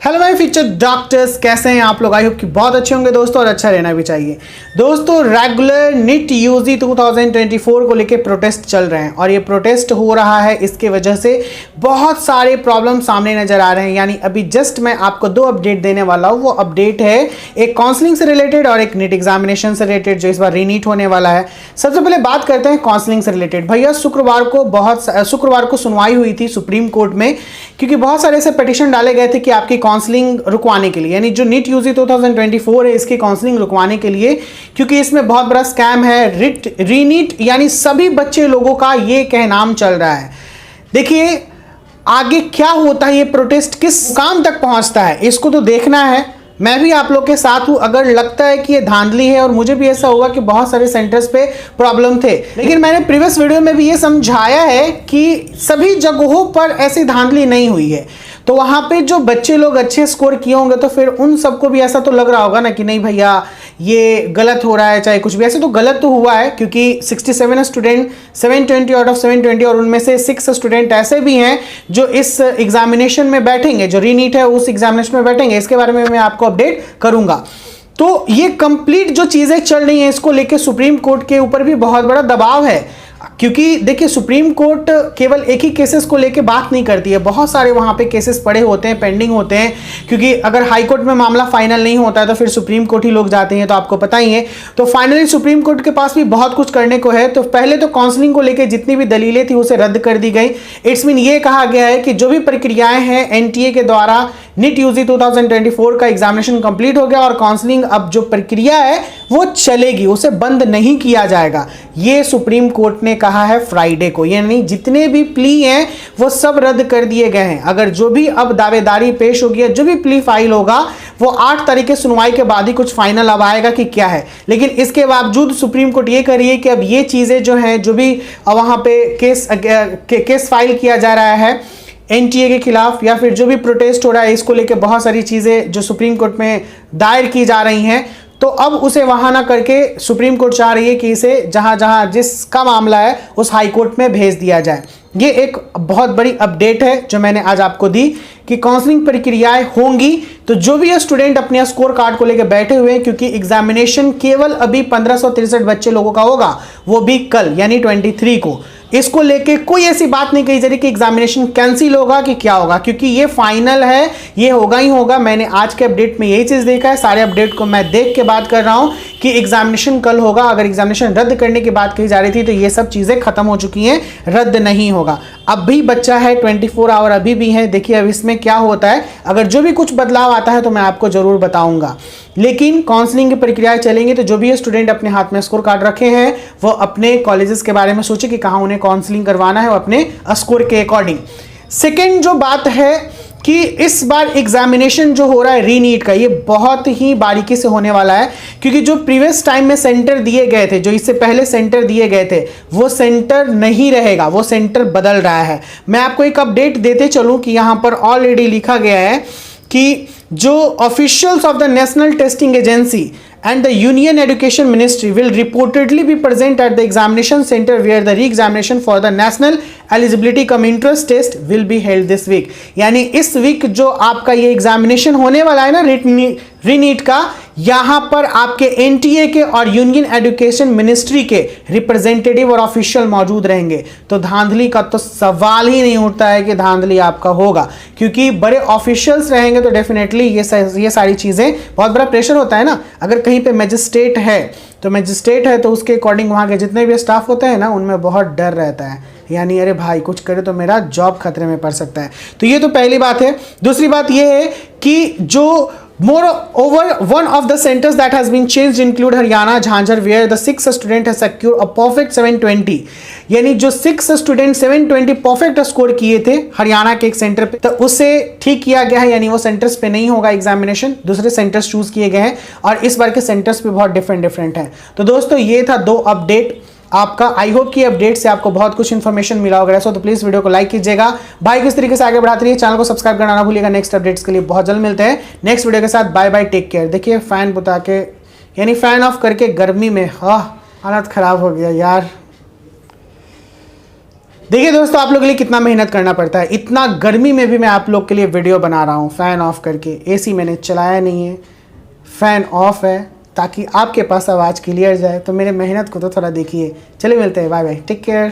Hello my future doctors, कैसे हैं आप लोग? आई होप कि बहुत अच्छे होंगे दोस्तों, और अच्छा रहना भी चाहिए। दोस्तों, रेगुलर नीट यूजी 2024 को लेके प्रोटेस्ट चल रहे हैं और ये प्रोटेस्ट हो रहा है, इसके वजह से बहुत सारे प्रॉब्लम सामने नजर आ रहे हैं। यानी अभी जस्ट मैं आपको दो अपडेट देने वाला हूँ। वो अपडेट है एक काउंसलिंग से रिलेटेड और एक नीट एग्जामिनेशन से रिलेटेड, जो इस बार रीनीट होने वाला है। सबसे पहले बात करते हैं काउंसलिंग से रिलेटेड। भैया, शुक्रवार को सुनवाई हुई थी सुप्रीम कोर्ट में, क्योंकि बहुत सारे ऐसे पिटीशन डाले गए थे कि आपकी काउंसलिंग रुकवाने के लिए, यानी जो नीट यूजी 2024 है इसकी काउंसलिंग रुकवाने के लिए, क्योंकि इसमें बहुत बड़ा स्कैम है। रीनीट यानी सभी बच्चे लोगों का ये कहनाम चल रहा है। देखिए आगे क्या होता है, ये प्रोटेस्ट किस काम तक पहुंचता है, इसको तो देखना है। मैं भी आप लोग के साथ हूं। अगर लगता है कि ये धांधली है, और मुझे भी ऐसा होगा कि बहुत सारे सेंटर्स पे प्रॉब्लम थे, लेकिन मैंने प्रीवियस वीडियो में भी ये समझाया है कि सभी जगहों पर ऐसी धांधली नहीं हुई है। तो वहां पे जो बच्चे लोग अच्छे स्कोर किए होंगे, तो फिर उन सबको भी ऐसा तो लग रहा होगा ना कि नहीं भैया ये गलत हो रहा है, चाहे कुछ भी। ऐसे तो गलत तो हुआ है, क्योंकि 67 स्टूडेंट 720 आउट ऑफ 720, और उनमें से 6 स्टूडेंट ऐसे भी हैं जो इस एग्जामिनेशन में बैठेंगे, जो रीनीट है उस एग्जामिनेशन में बैठेंगे। इसके बारे में मैं आपको अपडेट करूंगा। तो ये कंप्लीट जो चीजें चल रही हैं, इसको लेके सुप्रीम कोर्ट के ऊपर भी बहुत बड़ा दबाव है, क्योंकि देखिए सुप्रीम कोर्ट केवल एक ही केसेस को लेके बात नहीं करती है। बहुत सारे वहां पे केसेस पड़े होते हैं, पेंडिंग होते हैं, क्योंकि अगर हाई कोर्ट में मामला फाइनल नहीं होता है तो फिर सुप्रीम कोर्ट ही लोग जाते हैं, तो आपको पता ही है। तो फाइनली सुप्रीम कोर्ट के पास भी बहुत कुछ करने को है। तो पहले तो काउंसलिंग को लेकर जितनी भी दलीलें थी उसे रद्द कर दी गई। इट्स मीन ये कहा गया है कि जो भी प्रक्रियाएं हैं एनटीए के द्वारा, नीट यूजी 2024 का एग्जामिनेशन कंप्लीट हो गया और काउंसलिंग अब जो प्रक्रिया है वो चलेगी, उसे बंद नहीं किया जाएगा। ये सुप्रीम कोर्ट ने कहा है फ्राइडे को, यानी जितने भी प्ली हैं वो सब रद्द कर दिए गए हैं। अगर जो भी अब दावेदारी पेश होगी, जो भी प्ली फाइल होगा, वो 8 तारीख के सुनवाई के बाद ही कुछ फाइनल अब आएगा कि क्या है। लेकिन इसके बावजूद सुप्रीम कोर्ट ये कह रही है कि अब ये चीजें जो हैं, जो भी वहां पे केस फाइल किया जा रहा है एनटीए के खिलाफ, या फिर जो भी प्रोटेस्ट हो रहा है, इसको लेकर बहुत सारी चीजें जो सुप्रीम कोर्ट में दायर की जा रही हैं, तो अब उसे वहां ना करके सुप्रीम कोर्ट चाह रही है कि इसे जहां जहां जिसका मामला है उस हाई कोर्ट में भेज दिया जाए। ये एक बहुत बड़ी अपडेट है जो मैंने आज आपको दी कि काउंसलिंग प्रक्रियाएं होंगी। तो जो भी स्टूडेंट अपने स्कोर कार्ड को लेकर बैठे हुए हैं, क्योंकि एग्जामिनेशन केवल अभी 1563 बच्चे लोगों का होगा, वो भी कल यानी 23 को। इसको लेके कोई ऐसी बात नहीं कही जा रही कि एग्जामिनेशन कैंसिल होगा कि क्या होगा, क्योंकि ये फाइनल है, ये होगा ही होगा। मैंने आज के अपडेट में यही चीज देखा है। सारे अपडेट को मैं देख के बात कर रहा हूं कि एग्जामिनेशन कल होगा। अगर एग्जामिनेशन रद्द करने की बात कही जा रही थी तो ये सब चीजें खत्म हो चुकी हैं, रद्द नहीं होगा। अब भी बच्चा है, 24 आवर अभी भी है। देखिए अब इसमें क्या होता है, अगर जो भी कुछ बदलाव आता है तो मैं आपको जरूर बताऊंगा। लेकिन काउंसलिंग की प्रक्रियाएं चलेंगी, तो जो भी स्टूडेंट अपने हाथ में स्कोर कार्ड रखे हैं वो अपने कॉलेजेस के बारे में सोचे कि कहां उन्हें काउंसलिंग करवाना है, वो अपने स्कोर के अकॉर्डिंग। सेकेंड जो बात है कि इस बार एग्जामिनेशन जो हो रहा है रीनीट का, ये बहुत ही बारीकी से होने वाला है, क्योंकि जो प्रीवियस टाइम में सेंटर दिए गए थे, जो इससे पहले सेंटर दिए गए थे, वो सेंटर नहीं रहेगा, वो सेंटर बदल रहा है। मैं आपको एक अपडेट देते चलूं कि यहां पर ऑलरेडी लिखा गया है कि जो officials of the national testing agency and the Union Education Ministry will reportedly be present at the examination center where the re-examination for the National Eligibility cum Interest Test will be held this week। यानी इस week जो आपका ये examination होने वाला है ना रीनीट का, यहां पर आपके एनटीए के और यूनियन एजुकेशन मिनिस्ट्री के रिप्रेजेंटेटिव और ऑफिशियल मौजूद रहेंगे। तो धांधली का तो सवाल ही नहीं उठता है कि धांधली आपका होगा, क्योंकि बड़े ऑफिशियल्स रहेंगे तो डेफिनेटली ये सारी चीजें, बहुत बड़ा प्रेशर होता है ना। अगर कहीं पे मैजिस्ट्रेट है तो मैजिस्ट्रेट है तो उसके अकॉर्डिंग वहां के जितने भी स्टाफ होते हैं ना, उनमें बहुत डर रहता है, यानी अरे भाई कुछ करे तो मेरा जॉब खतरे में पड़ सकता है। तो ये तो पहली बात है। दूसरी बात ये है कि जो moreover one of the centers that has been changed include Haryana Jhanjhar where the 6 student has secured a perfect 720, यानी जो 6 स्टूडेंट 720 परफेक्ट स्कोर किए थे हरियाणा के एक सेंटर पे, तो उसे ठीक किया गया है, यानी वो सेंटर्स पे नहीं होगा एग्जामिनेशन, दूसरे सेंटर्स चूज किए गए हैं, और इस बार के सेंटर्स पे बहुत डिफरेंट हैं। तो दोस्तों ये था 2 अपडेट आपका। आई होप कि अपडेट से आपको बहुत कुछ इन्फॉर्मेशन मिला होगा। तो प्लीज वीडियो को लाइक कीजिएगा, भाई किस तरीके से आगे बढ़ाते रहिए, चैनल को सब्सक्राइब करना ना भूलिएगा। नेक्स्ट अपडेट्स के लिए बहुत जल्द मिलते हैं नेक्स्ट वीडियो के साथ। Bye bye, take care. देखिए फैन बुता के, यानी फैन ऑफ करके गर्मी में हालत खराब हो गया यार। देखिए दोस्तों, आप लोग के लिए कितना मेहनत करना पड़ता है। इतना गर्मी में भी मैं आप लोग के लिए वीडियो बना रहा हूँ फ़ैन ऑफ करके। एसी मैंने चलाया नहीं है, फ़ैन ऑफ है, ताकि आपके पास आवाज़ क्लियर जाए। तो मेरे मेहनत को तो थोड़ा देखिए। चलिए मिलते हैं, बाय बाय, टेक केयर।